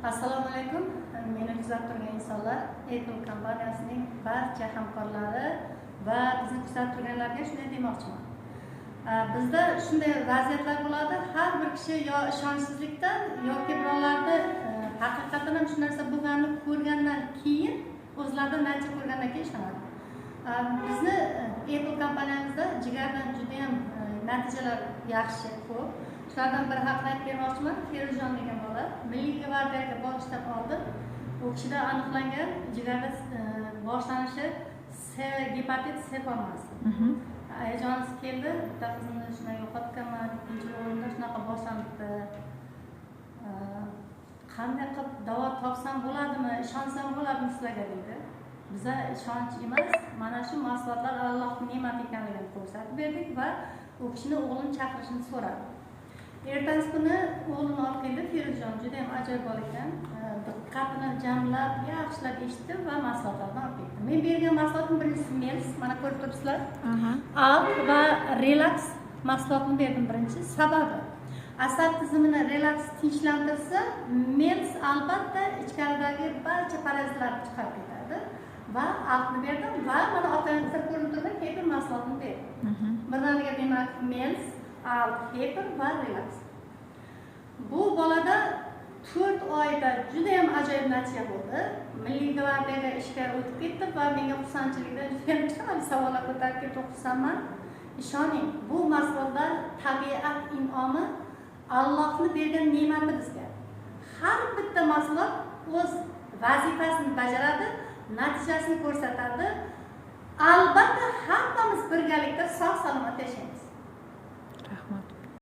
Assalomu alaykum. Meni kuzatib turgan insonlar, Apple kompaniyasining barcha hamkorlari va bizni kuzatib turganlarga shunday demoqchiman. Bizda shunday vaziyatlar bo'ladi. Har bir kishi yo ishonchsizlikdan yoki birovlarni haqiqatan ham shu narsa bo'lganini ko'rgandan keyin o'zlaridan natija ko'rgandan keyin ishonadi. Bizni Apple kompaniyamizda jigardan juda ham natijalar yaxshi, ko'p. Shulardan biri haqida aytib bermoqchiman. Feruzjon degan bola Milliy gvardiyaga borishdan oldin u kishida aniqlangan jigarda boshlanishi gepatit C formasi. Hayajonimiz keldi, bitta qizimni shunday yo'qotganman, ikkinchi o'g'limda shunaqa boshlanibdi. Qanday qilib davo topsam bo'ladimi, ishonsam bo'ladimi sizlarga deydi. Biza ishonch emas, mana shu mahsulotlar Allohning ne'mati ekanligini ko'rsatib berdik va u kishini o'g'lini chaqirishini so'radi. Ertasi kuni o'g'limni olib keldi, Feruzjon juda ham ajoyib bola ekan. Diqqatini jamlab, yaxshilab eshitdi va mahsulotlarni olib ketdi. Men bergan mahsulotning birinchisi Mels, mana ko'rib turibsizlar. Alt va Relax mahsulotini berdim birinchi. Sababi asab tizimini relax tinchlantirsa, Mels albatta ichkaridagi barcha parazitlarni chiqarib ketadi. Va altni berdim va mana orqangizda ko'rinib turgan Hyper mahsulotini berdim. Birdaniga demak Mels, Alt, Hyper va Relax. Bu bolada 4 oyda juda ham ajoyib natija bo'ldi. Milliy gvardiyaga ishga o'tib ketdi va menga xursandchilikdan juda ham chiroyli savollar ko'tarib ketib xursandman. Ishoning, bu mahsulotlar tabiat in'omi, Allohning bergan ne'mati bizga. Har bitta mahsulot o'z vazifasini bajaradi, natijasini ko'rsatadi. Albatta hammamiz birgalikda sog' salomat yashaymiz.